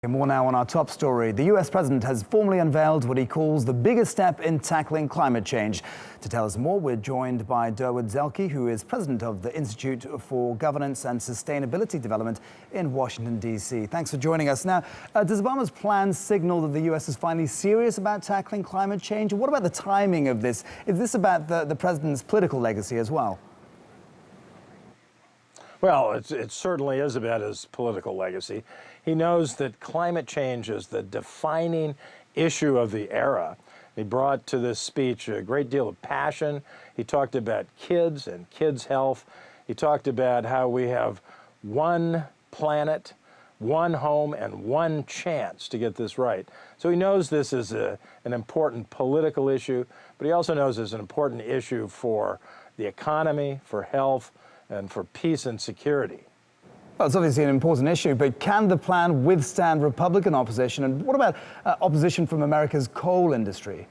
More now on our top story. The U.S. President has formally unveiled what he calls the biggest step in tackling climate change. To tell us more, we're joined by Durwood Zaelke, who is president of the Institute for Governance and Sustainability Development in Washington, D.C. Thanks for joining us. Now, does Obama's plan signal that the U.S. is finally serious about tackling climate change? What about the timing of this? Is this about the president's political legacy as well? Well, it certainly is about his political legacy. He knows that climate change is the defining issue of the era. He brought to this speech a great deal of passion. He talked about kids and kids' health. He talked about how we have one planet, one home, and one chance to get this right. So he knows this is an important political issue, but he also knows it's an important issue for the economy, for health, and for peace and security. Well, it's obviously an important issue, but can the plan withstand Republican opposition? And what about opposition from America's coal industry?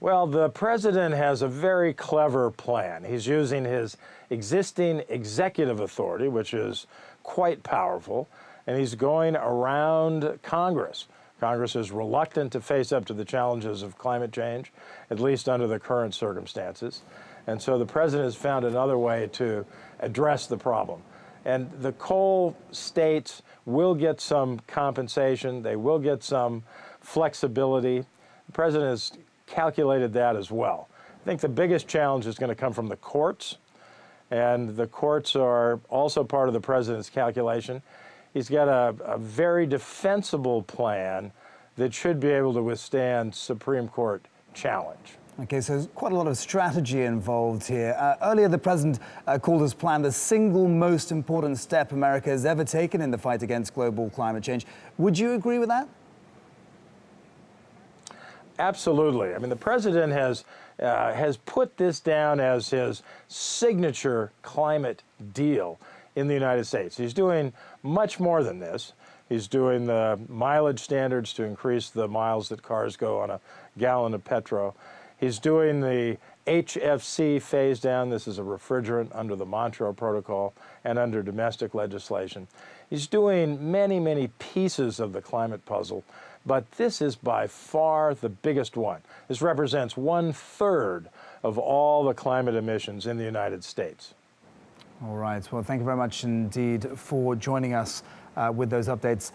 Well, the president has a very clever plan. He's using his existing executive authority, which is quite powerful, and he's going around Congress. Congress is reluctant to face up to the challenges of climate change, at least under the current circumstances. And so the president has found another way to address the problem. And the coal states will get some compensation. They will get some flexibility. The president has calculated that as well. I think the biggest challenge is going to come from the courts. And the courts are also part of the president's calculation. He's got a very defensible plan that should be able to withstand Supreme Court challenge. Okay, so there's quite a lot of strategy involved here. Earlier, the president called his plan the single most important step America has ever taken in the fight against global climate change. Would you agree with that? Absolutely. I mean, the president has put this down as his signature climate deal in the United States. He's doing much more than this. He's doing the mileage standards to increase the miles that cars go on a gallon of petrol. He's doing the HFC phase down. This is a refrigerant under the Montreal Protocol and under domestic legislation. He's doing many, many pieces of the climate puzzle, but this is by far the biggest one. This represents 1/3 of all the climate emissions in the United States. All right. Well, thank you very much indeed for joining us with those updates.